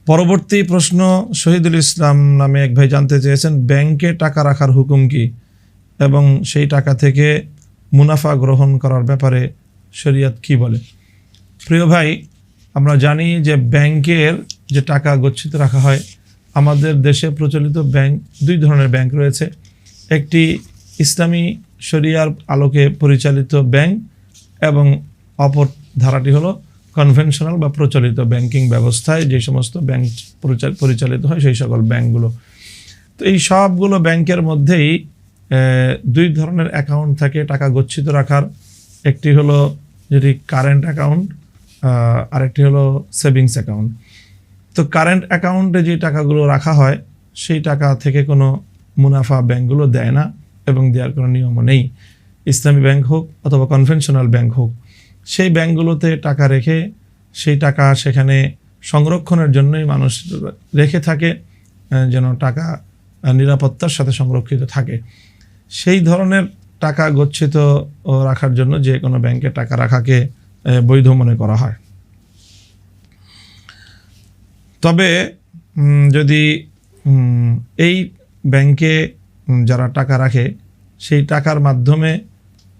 পরবর্তী প্রশ্ন, শহীদুল ইসলাম নামে এক ভাই জানতে চেয়েছেন, ব্যাংকে টাকা রাখার হুকুম কি এবং সেই টাকা থেকে মুনাফা গ্রহণ করার ব্যাপারে শরীয়ত কি বলে? প্রিয় ভাই, আমরা জানি যে ব্যাংকের যে টাকা গচ্ছিত রাখা হয়, আমাদের দেশে প্রচলিত ব্যাংক দুই ধরনের ব্যাংক রয়েছে। একটি ইসলামী শরিয়ার আলোকে পরিচালিত ব্যাংক এবং অপর ধারাটি হলো কনভেনশনাল বা প্রচলিত ব্যাংকিং ব্যবস্থায় যে সমস্ত ব্যাংক পরিচালিত হয় সেই সকল ব্যাংকগুলো। তো এই সবগুলো ব্যাংকের মধ্যেই দুই ধরনের অ্যাকাউন্ট থাকে টাকা গচ্ছিত রাখার। একটি হলো যেটি কারেন্ট অ্যাকাউন্ট, আরেকটি হলো সেভিংস অ্যাকাউন্ট। তো কারেন্ট অ্যাকাউন্টে যে টাকাগুলো রাখা হয় সেই টাকা থেকে কোনো মুনাফা ব্যাংকগুলো দেয় না এবং দেওয়ার কোনো নিয়মও নেই। ইসলামী ব্যাংক হোক অথবা কনভেনশনাল ব্যাংক হোক, সেই ব্যাংকগুলোতে টাকা রেখে সেই টাকা সেখানে সংরক্ষণের জন্যই মানুষ রেখে থাকে, যেন টাকা নিরাপত্তার সাথে সংরক্ষিত থাকে। সেই ধরনের টাকা গচ্ছিত রাখার জন্য যে কোনো ব্যাংকে টাকা রাখাকে বৈধ মনে করা হয়। তবে যদি এই ব্যাংকে যারা টাকা রাখে সেই টাকার মাধ্যমে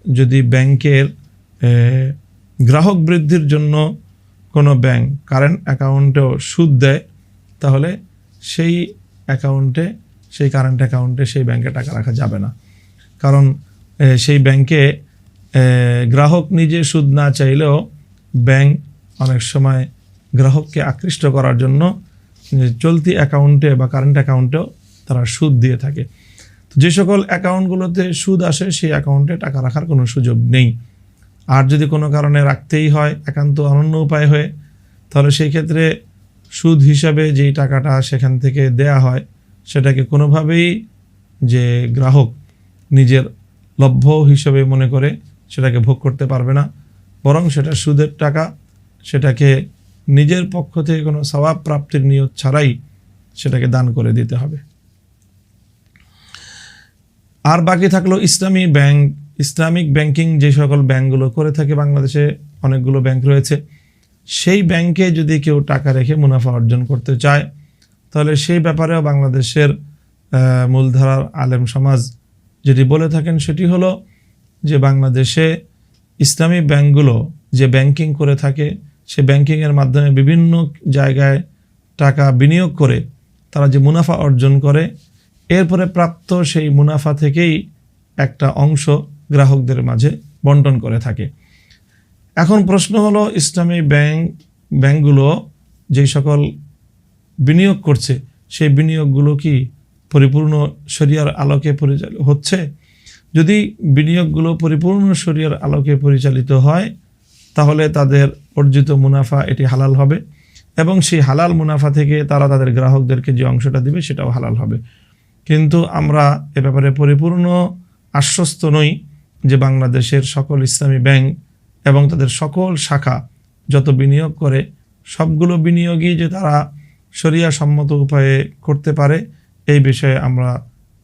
যদি ব্যাংকের গ্রাহক বৃদ্ধির জন্য কোনো ব্যাংক কারেন্ট অ্যাকাউন্টেও সুদ দেয়, তাহলে সেই কারেন্ট অ্যাকাউন্টে সেই ব্যাংকে টাকা রাখা যাবে না। কারণ সেই ব্যাংকে গ্রাহক নিজে সুদ না চাইলেও ব্যাংক অনেক সময় গ্রাহককে আকৃষ্ট করার জন্য চলতি অ্যাকাউন্টে বা কারেন্ট অ্যাকাউন্টেও তারা সুদ দিয়ে থাকে। তো যে সকল অ্যাকাউন্টগুলোতে সুদ আসে সেই অ্যাকাউন্টে টাকা রাখার কোনো সুযোগ নেই। আর যদি কোনো কারণে রাখতেই হয় একান্ত অনন্য উপায় হয়ে, তাহলে সেই ক্ষেত্রে সুদ হিসাবে যেই টাকাটা সেখান থেকে দেয়া হয় সেটাকে কোনোভাবেই যে গ্রাহক নিজের লভ্য হিসেবে মনে করে সেটাকে ভোগ করতে পারবে না, বরং সেটা সুদের টাকা, সেটাকে নিজের পক্ষ থেকে কোনো সওয়াব প্রাপ্তির নিয়ত ছাড়াই সেটাকে দান করে দিতে হবে। আর বাকি থাকলো ইসলামী ব্যাংক, ইসলামিক ব্যাংকিং যে সকল ব্যাংকগুলো করে থাকে, বাংলাদেশে অনেকগুলো ব্যাংক রয়েছে। সেই ব্যাংকে যদি কেউ টাকা রেখে মুনাফা অর্জন করতে চায়, তাহলে সেই ব্যাপারেও বাংলাদেশের মূলধারার আলেম সমাজ যেটি বলে থাকেন সেটি হলো যে বাংলাদেশে ইসলামী ব্যাংকগুলো যে ব্যাংকিং করে থাকে সে ব্যাংকিংয়ের মাধ্যমে বিভিন্ন জায়গায় টাকা বিনিয়োগ করে তারা যে মুনাফা অর্জন করে, এরপরে প্রাপ্ত সেই মুনাফা থেকেই একটা অংশ গ্রাহকদের মাঝে বন্টন করে থাকে। এখন প্রশ্ন হলো, ইসলামী ব্যাংকগুলো যেই সকল বিনিয়োগ করছে সেই বিনিয়োগগুলো কি পরিপূর্ণ শরিয়ার আলোকে পরিচালিত হচ্ছে? যদি বিনিয়োগগুলো পরিপূর্ণ শরিয়ার আলোকে পরিচালিত হয় তাহলে তাদের অর্জিত মুনাফা এটি হালাল হবে এবং সেই হালাল মুনাফা থেকে তারা তাদের গ্রাহকদেরকে যে অংশটা দিবে সেটাও হালাল হবে। কিন্তু আমরা এ ব্যাপারে পরিপূর্ণ আশ্বস্ত নই যে বাংলাদেশের সকল ইসলামী ব্যাংক এবং তাদের সকল শাখা যত বিনিয়োগ করে সবগুলো বিনিয়োগই যে তারা শরিয়া সম্মত উপায়ে করতে পারে এই বিষয়ে আমরা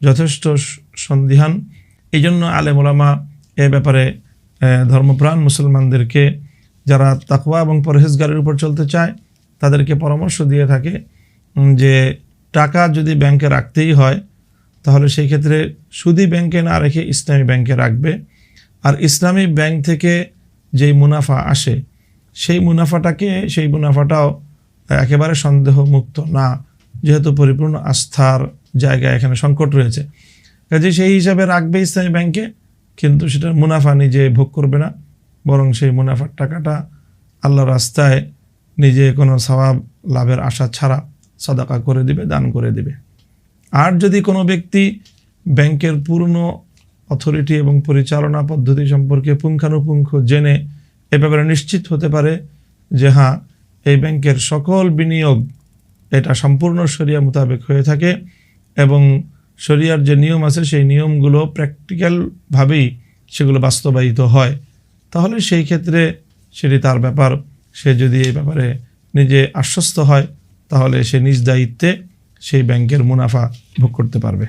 যথেষ্ট সন্দিহান। এই জন্য আলেম ওলামা এ ব্যাপারে ধর্মপ্রাণ মুসলমানদেরকে যারা তাকওয়া এবং পরহেজগারের উপর চলতে চায় তাদেরকে পরামর্শ দিয়ে থাকে যে টাকা যদি ব্যাংকে রাখতেই হয় তাহলে সেই ক্ষেত্রে সুদী ব্যাংকে না রেখে ইসলামী ব্যাংকে রাখবে। আর ইসলামী ব্যাংক থেকে যেই মুনাফা আসে সেই মুনাফাটাও একেবারে সন্দেহমুক্ত না, যেহেতু পরিপূর্ণ আস্থার জায়গায় এখানে সংকট রয়েছে। কাজে সেই হিসাবে রাখবে ইসলামী ব্যাংকে, কিন্তু সেটার মুনাফা নিজে ভোগ করবে না, বরং সেই মুনাফার টাকাটা আল্লাহর রাস্তায় নিজে কোনো সওয়াব লাভের আশা ছাড়া সাদাকা করে দিবে, দান করে দিবে। আর যদি কোনো ব্যক্তি ব্যাংকের পূর্ণ অথরিটি এবং পরিচালনা পদ্ধতি সম্পর্কে পুঙ্খানুপুঙ্খ জেনে এ ব্যাপারে নিশ্চিত হতে পারে যে হ্যাঁ, এই ব্যাংকের সকল বিনিয়োগ এটা সম্পূর্ণ শরিয়া মোতাবেক হয়ে থাকে এবং শরিয়ার যে নিয়ম আছে সেই নিয়মগুলো প্র্যাকটিক্যালভাবেই সেগুলো বাস্তবায়িত হয়, তাহলে সেই ক্ষেত্রে সেটি তার ব্যাপার। সে যদি এই ব্যাপারে নিজে আশ্বস্ত হয় তাহলে সে নিজ দায়িত্বে সেই ব্যাংকের মুনাফা ভোগ করতে পারবে।